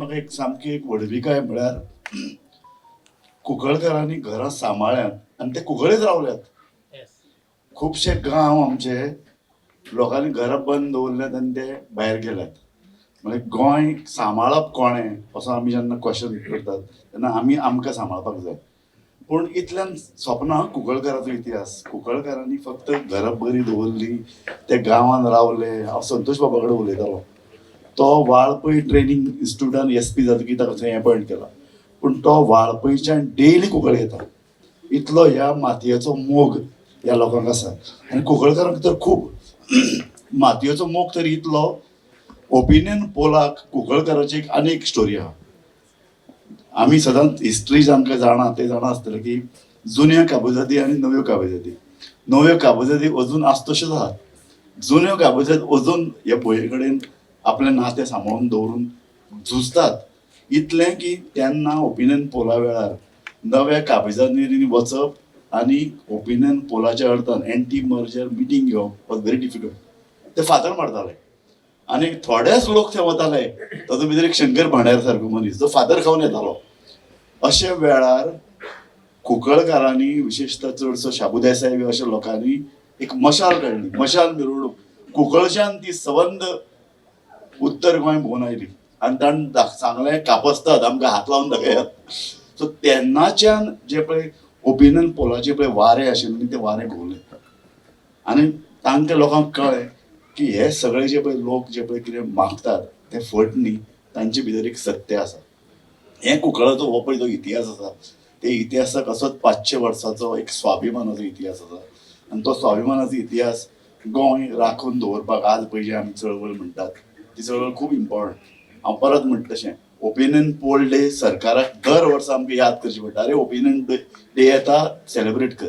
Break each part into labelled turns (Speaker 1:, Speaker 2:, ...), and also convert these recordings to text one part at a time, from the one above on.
Speaker 1: म्हाका एक सामकी एक व्हडविकाय म्हळ्यार कुंकळकरांनी घरां सांबाळ्यात आनी ते कुंकळीत रावल्यात. खुबशे गांव आमचे लोकांनी घरां बंद दवरल्यात आनी ते भायर गेल्यात. म्हणजे गोंय सांबाळप कोणें असो आमी जेन्ना क्वेश्चन करतात तेन्ना आमकां सांबाळपाक जाय. पूण इतल्यान सोंपना कुंकळकराचो इतिहास. कुंकळकरांनी फक्त घरां बरी दवरली, ते गांवांत रावले. हांव संतोष बाबा कडेन उलयतालो. तो वाळपय ट्रेनिंग इन्स्टिट्यूटान एसपी जातकीर ताका थंय अपॉयंट केला. पूण तो वाळपयच्यान डेली कुंकळ घेता. इतलो ह्या मातयेचो मोग ह्या लोकांक आसा. आनी कुंकळकरांक तर खूब मातयेचो मोग तर इतलो. ओपिनियन पोलाक कुंकळकराची आनी एक स्टोरी आहा. आमी सदांच हिस्ट्री आमकां जाणा ते जाणा आसतलें की जुन्यो काबुजादी आनी नव्यो काबुजादी. नव्यो काबुजादी अजून आसा तश्योच आहात. जुन्यो काबुजादी अजून ह्या भुंये कडेन आपलें नातें सांबाळून दवरून झुजतात. इतलें की तेन्ना ओपिनियन पोला वेळार नव्या काबुजादी वचप आनी ओपिनियन पोलाच्या अर्थान एंटी मर्जर मिटींग घेवप वॉज व्हेरी डिफिकल्ट. ते फातर मारताले आनी थोडेच लोक थंय वताले. तातूंत भितर एक शंकर भांड्यार सारको मनीस जो फातर खावन येतालो. अशे वेळार कुंकळकारांनी विशेषतः चडसो शाबू देसाय बी अशा लोकांनी एक मशाल काडली. मशाल मिरवणूक कुंकळच्यान ती सबंद उत्तर गोंय भोंवन आयली आनी ताणें सांगलें कापस्तात आमकां हात लावन दाखयात. सो तेन्नाच्यान जे पळय ओपिनियन पोलाचे पळय वारे आशिल्ले ते वारे घुंवले आनी तांकां लोकांक कळ्ळें की हे सगळे जे पळय लोक जे पळय कितें मागतात ते फट न्ही, तांचे भितर एक सत्य आसा. हे कुंकळाचो हो पळय जो इतिहास आसा ते इतिहासाक असोच 500 वर्सांचो एक स्वाभिमानाचो इतिहास आसा. आनी तो स्वाभिमानाचो इतिहास गोंय राखून दवरपाक आज पळय जे आमी चळवळ म्हणटात ती चळवळ खूब इम्पॉर्टंट. हांव परत म्हणटा तशें ओपिनियन पोल डे सरकाराक दर वर्सा आमकां याद करची पडटा. अरे ओपिनियन डे येता सेलिब्रेट कर.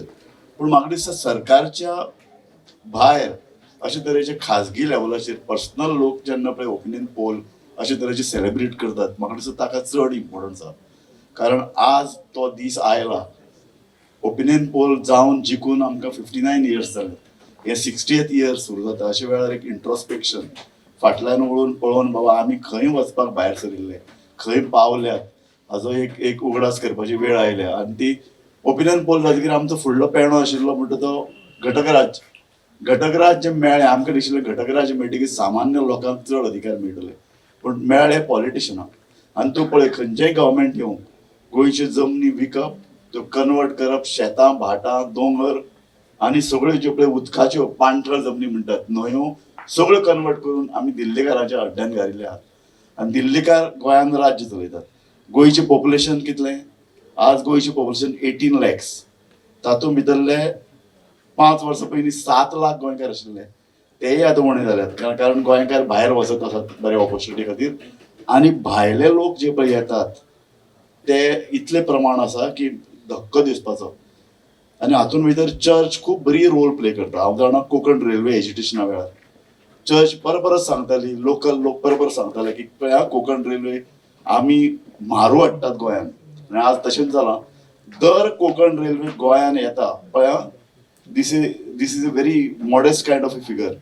Speaker 1: पूण म्हाका दिसता सरकारच्या भायर अशे तरेचे खाजगी लेवलाचेर पर्सनल लोक जेन्ना पळय ओपिनियन पोल अशे तरेचे सेलिब्रेट करतात म्हाका दिसता ताका चड इम्पॉर्टन्स आसा. कारण आज तो दीस आयला. ओपिनियन पोल जावन जिखून आमकां 59 इयर्स जाले. हे 60th इयर सुरू जाता. अशे वेळार एक इंट्रोस्पेक्शन फाटल्यान वळून पळोवन बाबा आमी खंय वचपाक भायर सरिल्ले, खंय पावल्यात हाजो एक उगडास करपाची वेळ आयल्या. आनी ती ओपिनियन पोल जातकीर आमचो फुडलो पेणो आशिल्लो म्हणटा तो घटकराज. घटकराज जे मेळ्ळे आमकां दिशिल्लें घटकराज मेळटकीर सामान्य लोकांक चड अधिकार मेळटले. पूण मेळ्ळे पॉलिटिशनाक. आनी तूं पळय खंयचेय गव्हर्मेंट येवं गोंयच्यो जमनी विकप, त्यो कन्वर्ट करप शेतां भाटां दोंगर आनी सगळ्यो ज्यो पळय उदकाच्यो पांढऱ्यो जमनी म्हणटात न्हंयो सगळ्यो कन्वर्ट करून आमी दिल्लीकारांच्या अड्ड्यान घालिल्ले आहात. आनी दिल्लीकार गोंयान राज्य चलयतात. गोंयचें पॉप्युलेशन कितलें? आज गोंयचें पॉप्युलेशन 18 lakhs. तातूंत भितरले 5 वर्सां पयलीं 7 लाख गोंयकार आशिल्ले. तेय आतां उणे जाल्यात कारण गोंयकार भायर वचत आसात बऱ्या ऑपॉर्च्युनिटी खातीर. आनी भायले लोक जे पळय येतात ते इतले प्रमाण आसा की धक्को दिसपाचो. आनी हातूंत भितर चर्च खूब बरी रोल प्ले करता. हांव जाणा कोंकण रेल्वे एज्युटेशना वेळार चर्च परत सांगताली, लोकल लोक परत सांगताले की पळय कोंकण रेल्वे आमी म्हारू हाडटात गोंयान. आनी आज तशेंच जालां. दर कोंकण रेल्वे गोंयान येता पळय this is a very modest kind of a figure.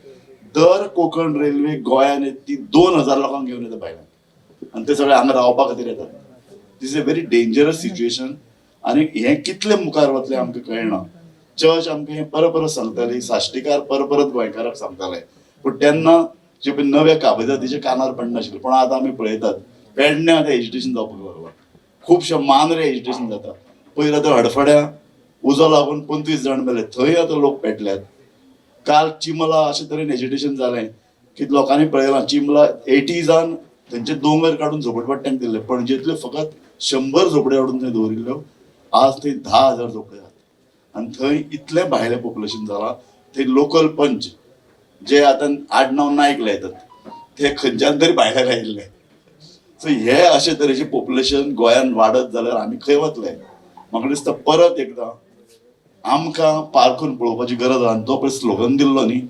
Speaker 1: दर कोंकण रेल्वे गोंयान येता ती 2000 लोकांक घेवन येता भायल्यान आनी ते सगळे हांगा रावपा खातीर येतात. This is a very dangerous situation. आनी हें कितले मुखार वतलें आमकां कळना. चर्च आमकां हें परत सांगताली, साश्टीकार परत गोंयकाराक सांगताले. पूण तेन्ना जे पळय नव्या काबुजादीचे कानार पडनाशिल्ले. पूण आतां आमी पळयतात पेडण्यां आतां एज्युटेशन जावपाक लागलां. खुबशे मांद्रे एज्युटेशन जाता. पयर आतां हडफड्या उजो लागून 25 जाण मेले. थंय आतां लोक पेटल्यात. काल चिंबला अशे तरेन एज्युटेशन जालें की लोकांनी पळयलां चिंबला 80s थंयचे दोंगर काडून झोपडपट्ट्यांक दिल्ले. पणजेंतल्यो फकत 100 झोपड्यो हाडून थंय दवरिल्ल्यो. आज थंय 10,000 झोपड्यो आसात. आनी थंय इतलें भायलें पॉप्युलेशन जालां. थंय लोकल पंच जे आतां आडनांव नायक लायतात ते खंयच्यान तरी भायल्यान आयिल्ले. सो हे अशे तरेचें पॉप्युलेशन गोंयान वाडत जाल्यार आमी खंय वतले. म्हाका दिसता परत एकदां आमकां पारखून पळोवपाची गरज आसा. आनी तो पळय स्लोगन दिल्लो न्ही,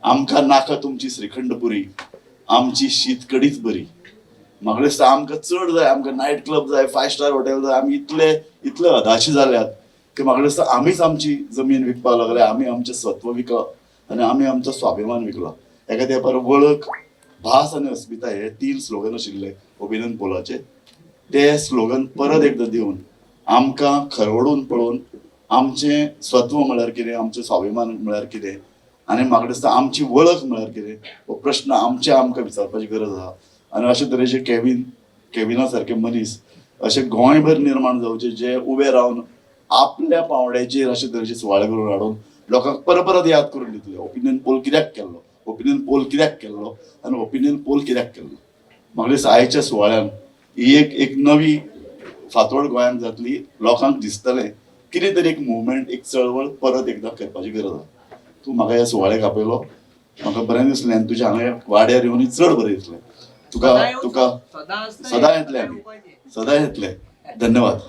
Speaker 1: आमकां नाका तुमची श्रीखंड पुरी, आमची शीत कडीच बरी. म्हाका दिसता आमकां चड जाय, आमकां नायट क्लब जाय, 5 स्टार हॉटेल जाय. आमी इतले हदाशी जाल्यात की म्हाका दिसता आमीच आमची जमीन विकपाक लागले, आमी आमचें सत्व विकला आनी आमी आमचो स्वाभिमान विकला. एका तेंपार वळख भास आनी अस्मिताय हे 3 स्लोगन आशिल्ले ओपिनियन पोलाचे. ते स्लोगन परत एकदा दिवन आमकां खरवडून पळोवन आमचें सत्व म्हळ्यार कितें, आमचें स्वाभिमान म्हळ्यार कितें, आनी म्हाका दिसता आमची वळख म्हळ्यार कितें हो प्रश्न आमकां विचारपाची गरज आहा. आनी अशे तरेचे केविना सारके मनीस अशे गोंयभर निर्माण जावचे जे उबे रावन आपल्या पावंड्याचेर अशे तरेचे सुवाळे करून हाडून लोकांक परत याद करून दितले ओपिनियन पोल कित्याक केल्लो, ओपिनियन पोल कित्याक केल्लो आनी ओपिनियन पोल कित्याक केल्लो. म्हाका दिसता आयच्या सुवाळ्यान ही एक नवी फातोड गोंयांत जातली. लोकांक दिसतलें कितें तरी एक मुवमेंट, एक चळवळ परत एकदां करपाची गरज आहा. तूं म्हाका ह्या सुवाळ्याक आपयलो, म्हाका बरें दिसलें आनी तुज्या हांगा वाड्यार येवन चड बरें दिसलें. तुका सदां येतले आमी, सदां येतले. धन्यवाद.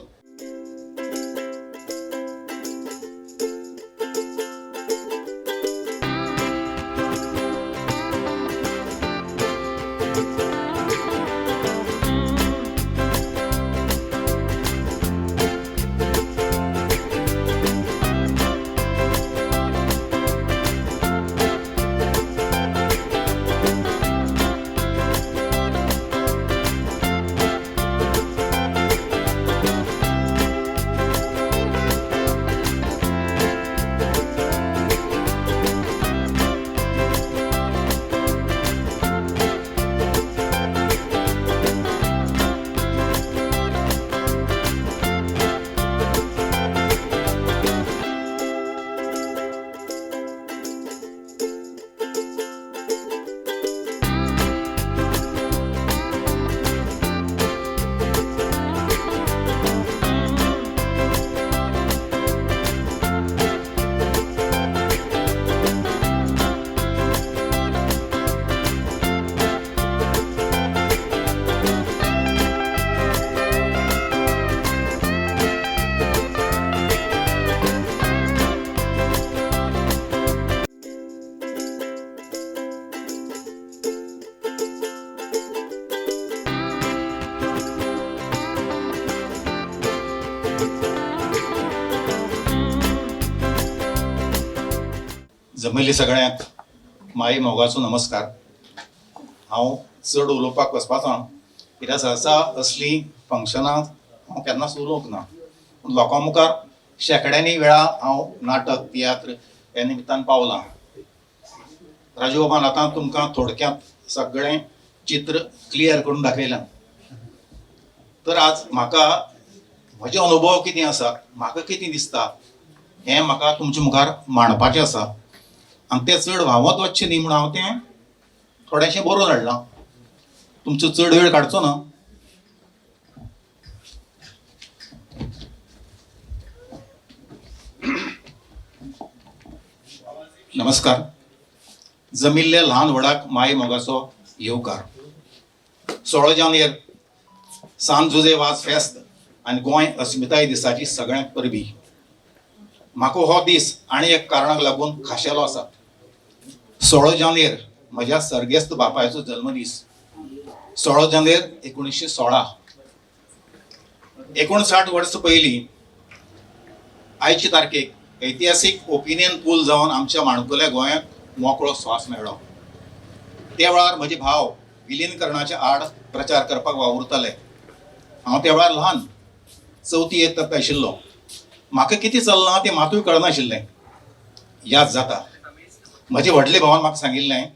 Speaker 2: जमिल्ले सगळ्यांक माई मोगाचो नमस्कार. हांव चड उलोवपाक वचपाचो ना, कित्याक सहसा असली फंक्शनां हांव केन्नाच उलोवंक ना. पूण लोकां मुखार शेकड्यांनी वेळा हांव नाटक, तियात्र ह्या निमित्तान पावलां. राजू बाबान आतां तुमकां थोडक्यांत सगळें चित्र क्लियर करून दाखयलां. तर आज म्हाका म्हजे अनुभव कितें आसा, म्हाका कितें दिसता हें म्हाका तुमचे मुखार मांडपाचें आसा. आनी तें चड व्हांवत वचचें न्ही म्हणून हांव तें थोडेंशें बरोवन हाडलां. तुमचो चड वेळ काडचो ना. नमस्कार. जमिल्ल्या ल्हान व्हडाक माय मोगाचो येवकार. 16 जानेर सान जुजे वाज फेस्त आनी गोंय अस्मिताय दिसाची सगळ्यांत परबी. म्हाका हो दीस आनी एक कारणाक लागून खाशेलो आसा. 16 जानेर म्हज्या सर्गेस्त बापायचो जल्मदीस. 16 जानेर 1916. 59 वर्सां पयलीं आयचे तारखेक ऐतिहासीक ओपिनियन पोल जावन आमच्या माणकुल्या गोंयांत मोकळो स्वास मेळ्ळो. त्या वेळार म्हजे भाव विलीनीकरणाच्या आड प्रचार करपाक वावुरताले. हांव त्या वेळार ल्हान, 4थी येत आशिल्लो. म्हाका कितें चल्लां तें मातूय कळनाशिल्लें. याद जाता म्हजे व्हडले भावान म्हाका सांगिल्लें,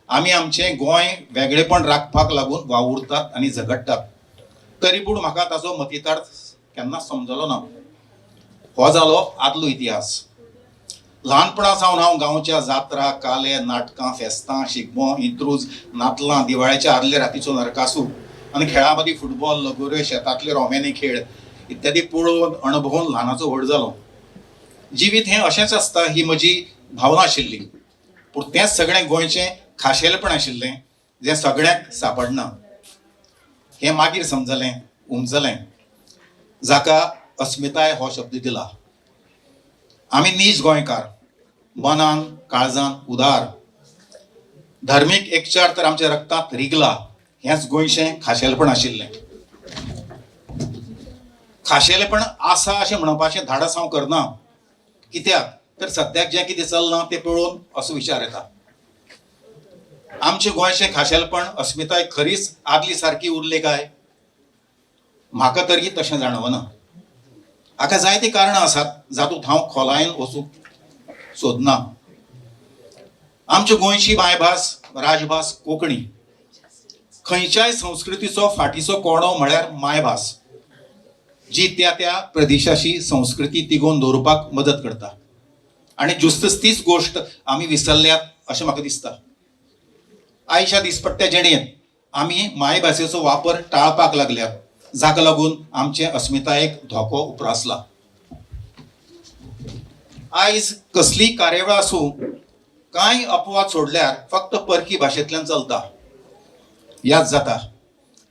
Speaker 2: आमी आमचें गोंय वेगळेपण राखपाक लागून वावुरतात आनी झगडटात. तरी पूण म्हाका ताचो मतितार्थ केन्नाच समजलो ना. हो जालो आदलो इतिहास. ल्हानपणा सावन हांव गांवच्या जात्रा, काले, नाटकां, फेस्तां, शिगमो, इंत्रूज, नातलां, दिवाळेच्या आदले रातीचो नरकासूर आनी खेळां मदीं फुटबॉल, लगोऱ्यो, शेतांतले रोमेनी खेळ इत्यादी पळोवन अणभवून ल्हानाचो व्हड जालो. जिवीत हें अशेंच आसता ही म्हजी भावना आशिल्ली. पूण तेंच सगळें गोंयचें खाशेलपण आशिल्लें जें सगळ्यांक सांपडना. हें मागीर समजलें, उमजलें, जाका अस्मिताय हो शब्द दिला. आमी नीज गोंयकार, मनान काळजान उदार. धर्मीक एकचार तर आमच्या रक्तांत रिगला. हेंच गोंयचें खाशेलपण आशिल्लें. खाशेलेपण आसा अशें म्हणपाचें धाडस हांव करना. कित्याक तर सद्याक जें कितें चल्लां तें पळोवन असो विचार येता. आमचे गोंयचे खाशेलपण अस्मिताय खरीच आदली सारकी उरले काय? म्हाका तरी तशें जाणवना. हाका जायतीं कारणां आसात जातूंत हांव खोलायेन वचूंक सोदना. आमची गोंयची मायभास राजभास कोंकणी. खंयच्याय संस्कृतीचो फाटीचो कोणो म्हळ्यार मायभास, जी त्या त्या प्रदेशाची संस्कृती तिगोवन दवरपाक मदत करता. आनी ज्युस्तच तीच गोश्ट आमी विसरल्यात अशें म्हाका दिसता. आयच्या दिसपट्ट्या जिणेंत आमी मायभासेचो वापर टाळपाक लागल्यात, जाका लागून आमचे अस्मितायेक धोको उप्रासला. आयज कसली कार्यावळ आसूं, कांय अपवाद सोडल्यार फक्त परकी भाशेंतल्यान चलता. याद जाता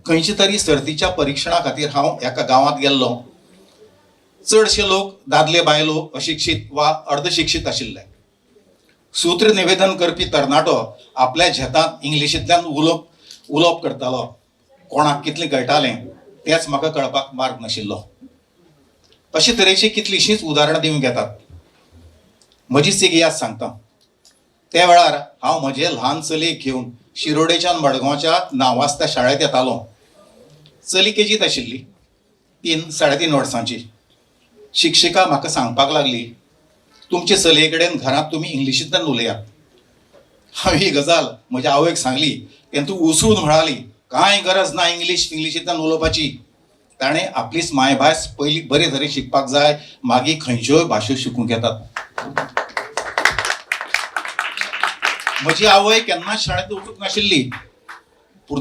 Speaker 2: खंयचे तरी सर्तीच्या परिक्षणा खातीर हांव एका गांवांत गेल्लों. चडशे लोक दादले बायलो अशिक्षीत वा अर्धशिक्षीत आशिल्ले. सूत्र निवेदन करपी तरणाटो आपल्या झेतांत इंग्लिशींतल्यान उलोवप करतालो. कोणाक कितलें कळटालें तेंच म्हाका कळपाक मार्ग नाशिल्लो. अशे तरेची कितलींशींच उदाहरणां दिवंक येतात. म्हजीच एक याद सांगता. त्या वेळार हांव म्हजे ल्हान चलयेक घेवन शिरोडेच्यान मडगांवच्या नांवाजत्या शाळेंत येतालों. चली केजींत आशिल्ली, 3-3.5 वर्सांची. शिक्षिका म्हाका सांगपाक लागली, तुमचे चलये कडेन घरांत तुमी इंग्लिशींतल्यान उलयात. हांवें ही गजाल म्हज्या आवयक सांगली तेन्ना तूं उसळून म्हणाली, कांय गरज ना इंग्लिशींतल्यान उलोवपाची. ताणें आपलीच मायभास पयलीं बरे तरेन शिकपाक जाय, मागीर खंयच्योय भाशो शिकूंक येतात. म्हजी आवय केन्नाच शाळेंत वचूंक नाशिल्ली, पूण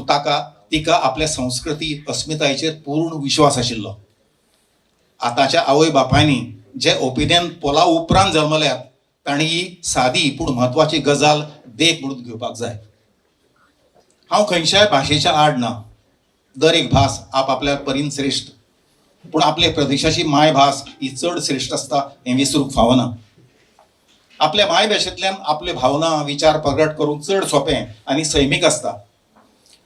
Speaker 2: तिका आपल्या संस्कृती अस्मितायेचेर पूर्ण विश्वास आशिल्लो. आतांच्या आवय बापायनी जे ओपिनियन पोला उपरांत जल्मल्यात, तांणी ही सादी पूण म्हत्वाची गजाल देख म्हणून घेवपाक जाय. हांव खंयच्याय भाशेच्या आड ना. दर एक भास आपल्या परीन श्रेश्ठ, पूण आपले प्रदेशाची मायभास ही चड श्रेश्ठ आसता हें विसरूंक फावना. आपल्या मायभाशेंतल्यान आपले भावना विचार प्रगट करूंक चड सोंपें आनी सैमीक आसता.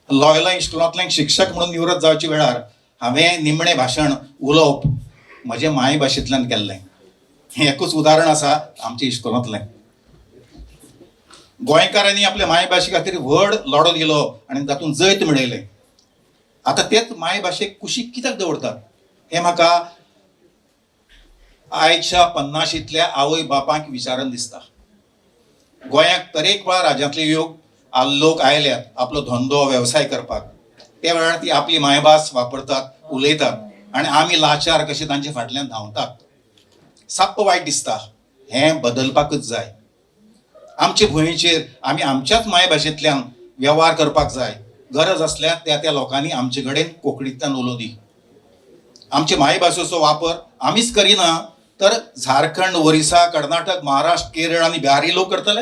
Speaker 2: लॉयला इन्स्टिट्यूटांतल्यान शिक्षक म्हणून निवृत्त जावचे वेळार हांवें निमणें भाशण उलोवप म्हजे मायभाशेंतल्यान केल्लें. हें एकूच उदाहरण आसा आमच्या इश्कोलांतलें. गोंयकारांनी आपल्या मायभाशे खातीर व्हड लढो दिलो आनी तातूंत जैत मेळयलें. आतां तेच मायभाशेक कुशीक कित्याक दवरतात हें म्हाका आयच्या 50शींतल्या आवय बापांक विचारन दिसता. गोंयाक तरेकवार राज्यांतले लोक आयल्यात आपलो धंदो वेवसाय करपाक. त्या वेळार ती आपली मायभास वापरतात, उलयतात आनी आमी लाचार कशे तांचे फाटल्यान धांवतात. साप्प वायट दिसता. हें बदलपाकच जाय. आमचे भुंयेचेर आमी आमच्याच मायभाशेंतल्यान वेव्हार करपाक जाय. गरज आसल्यार त्या लोकांनी आमचे कडेन कोंकणींतल्यान उलोवं दी. आमचे मायभाशेचो वापर आमीच करिना तर झारखंड, ओरिसा, कर्नाटक, महाराष्ट्र, केरळ आनी बिहारी लोक करतले?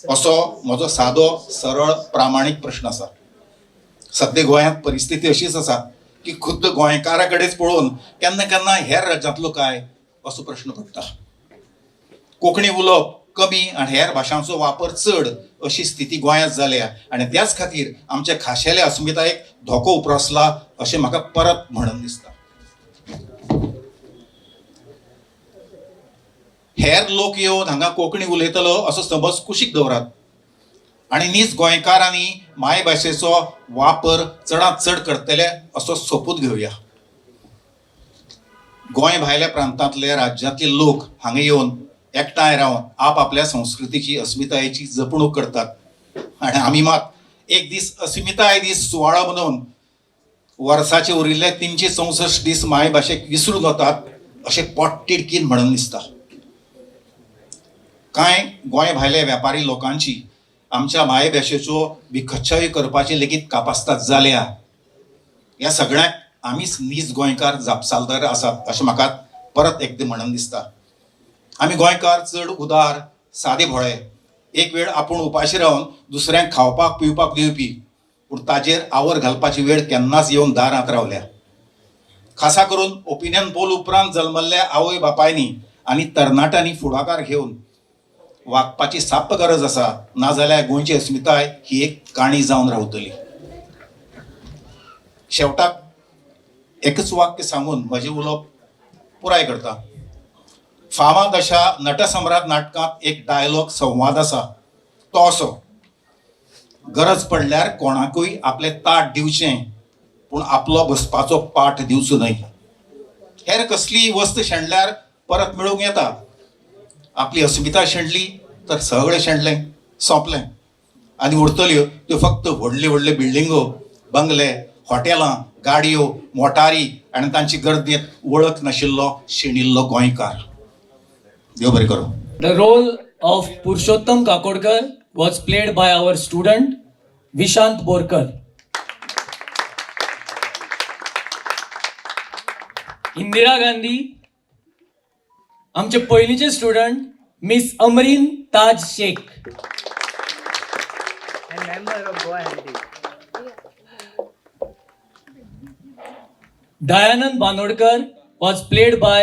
Speaker 2: असो म्हजो सादो सरळ प्रामाणीक प्रश्न आसा. सद्या गोंयांत परिस्थिती अशीच आसा की खुद्द गोंयकारा कडेच पळोवन केन्ना केन्ना हेर राज्यांतलो काय असो प्रश्न पडटा. कोंकणी उलोवप कमी आनी हेर भाशांचो वापर चड अशी स्थिती गोंयांत जाल्या आनी त्याच खातीर आमच्या खाशेल्या अस्मितायेक धोको उप्रासला अशें म्हाका परत म्हणून दिसता. हेर लोक येवन हांगा कोंकणी उलयतलो असो समज कुशीक दवरात आनी नीज गोंयकारांनी मायभाशेचो वापर चडांत चड करतले असो सोपूत घेवया. गोंय भायल्या प्रांतांतले राज्यांतले लोक हांगा येवन एकठांय रावन आपल्या संस्कृतीची अस्मितायेची जपणूक करतात आनी आमी मात एक दीस अस्मिताय दीस सुवाळो मनोवन वर्साचे उरिल्ले 364 दीस मायभाशेक विसरून वतात अशें पोटतिडकीन म्हणून दिसता. कांय गोंय भायल्या वेपारी लोकांची आमच्या मायभाशेचो विखच्छावी करपाची लेगीत कापास्ताद जाल्या. ह्या सगळ्यांक आमीच नीज गोंयकार जापसालदार आसात अशें म्हाका परत एकदां म्हणून दिसता. आमी गोंयकार चड उदार, सादे भोळे. एक वेळ आपूण उपाशी रावन दुसऱ्यांक खावपाक पिवपाक दिवपी, पूण ताजेर आवर घालपाची वेळ केन्नाच येवन दारांत रावल्या. खासा करून ओपिनियन पोल उपरांत जल्मल्ल्या आवय बापायनी आनी तरणाट्यांनी फुडाकार घेवन वागपाची साप्प गरज आसा, नाजाल्यार गोंयची अस्मिताय ही एक काणी जावन रावतली. शेवटाक एकच वाक्य सांगून म्हजें उलोवप पुराय करता. फामाद अशा नटसम्राट नाटकांत एक डायलॉग संवाद आसा तो असो, गरज पडल्यार कोणाकूय आपलें ताट दिवचें पूण आपलो बसपाचो पाठ दिवचो न्हय. हेर कसलीय वस्त शेणल्यार परत मेळूंक येता. आपली अस्मिता शेणली तर सगळें शेणलें, सोंपलें. आनी उरतल्यो त्यो फक्त व्हडल्यो व्हडल्यो बिल्डिंगो, बंगले, हॉटेलां, गाडयो, मोटारी आनी तांची गर्देंत वळख नाशिल्लो शेणिल्लो गोंयकार. देव बरें करूं.
Speaker 3: The role of Purushottam Kakodkar was played by our student Vishant Borkar. Indira Gandhi, आमचे पयलींचे student miss Amreen Taj Shaikh.
Speaker 4: And member of Goa Heritage.
Speaker 3: Dayanand Banodkar was played by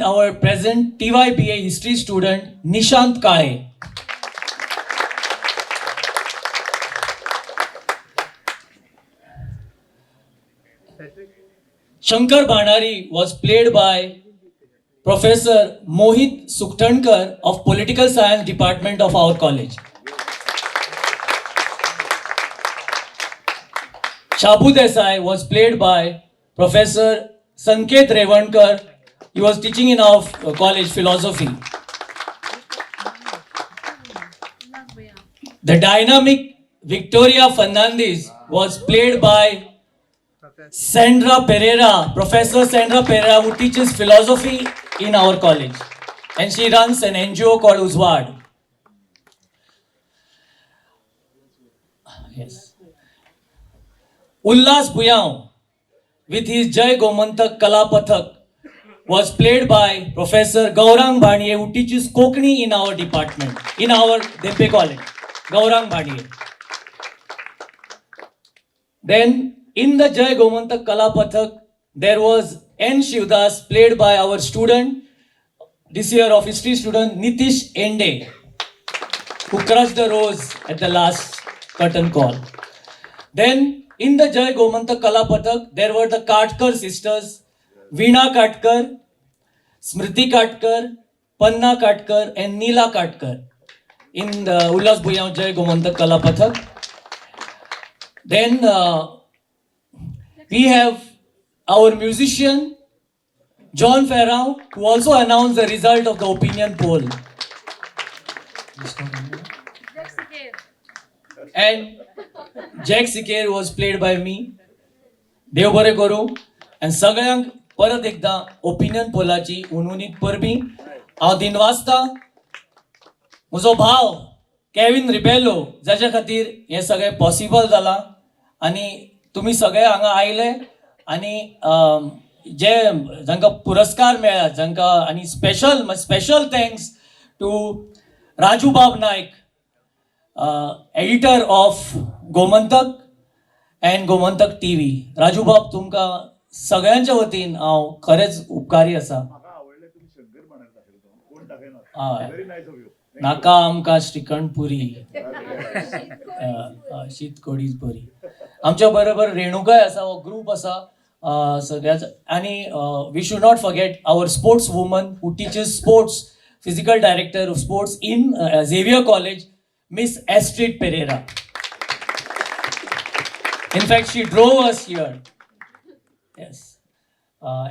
Speaker 3: our present TYBA history student Nishant Kale. Shankar Bhanari was played by Professor Mohit Sukhtankar of Political Science Department of our college. Shabu Desai was played by Professor Sanket Revankar. He was teaching in our college philosophy. The dynamic Victoria Fernandez was played by Sandra Pereira, Professor Sandra Pereira, who teaches philosophy in our college. And she runs an NGO called Uzwad. Yes. Ullas Buyao, with his Jai Gomantak Kala Pathak, was played by Professor Gaurang Bhaniye, who teaches Kokni in our department, in our Dempe College. Gaurang Bhaniye. Then, in the Jai Gomantak Kala Pathak, there was N. Shivdas, played by our student, this year of history student Nitish Ende, who crushed the rose at the last curtain call. Then, in the Jai Gomantak Kala Pathak, there were the Katkar sisters, Veena Katkar, Smriti Katkar, Panna Katkar, and Neela Katkar in the Ullas Buyao Jai Gomantak Kala Pathak. Then we have our musician John Farrow, who also announced the result of the opinion poll. And Jack Sikir was played by me. देव बरें करूं. आनी सगळ्यांक परत एकदां opinion Pollachi उणुणीत परबीं. हांव दिनवासता म्हजो भाव केविन रिबेलो, जाच्या खातीर हें सगळें पॉसिबल जालां. आनी तुमी सगळे हांगा आयले आनी जे जांकां पुरस्कार मेळ्ळा, जांकां आनी special thanks to Raju Bab Naik, editor of Gomantak and Gomantak TV. Raju Bab, तुमकां सगळ्यांच्या वतीन हांव खरेंच उपकारी आसा. नाका आमकां श्रीखंड पुरी, शीत कढी बरी. आमच्या बरोबर रेणुकाय आसा, हो ग्रूप आसा सगळ्याच. आनी we should not forget our sports woman who teaches sports, physical director of sports in Xavier college, Miss Astrid Pereira. In fact, she drove us here. Yes.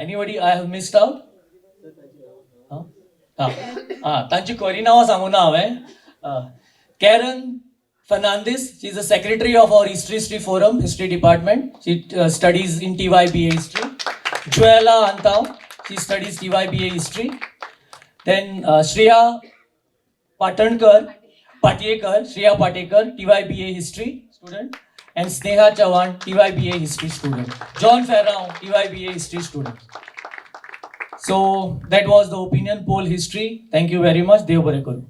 Speaker 3: Anybody I have missed out? तांची खरी नांवां सांगूं ना हांवें. Karen Fernandez, she is the secretary of our History Forum, History Department. She studies in TYBA History. Joella Antau, she studies TYBA History. Then Shreya Patekar, TYBA History student. And Sneha Chavan, TYBA History student. John Farrow, TYBA History student. So that was the opinion poll history. Thank you very much. Dev Bare Karu.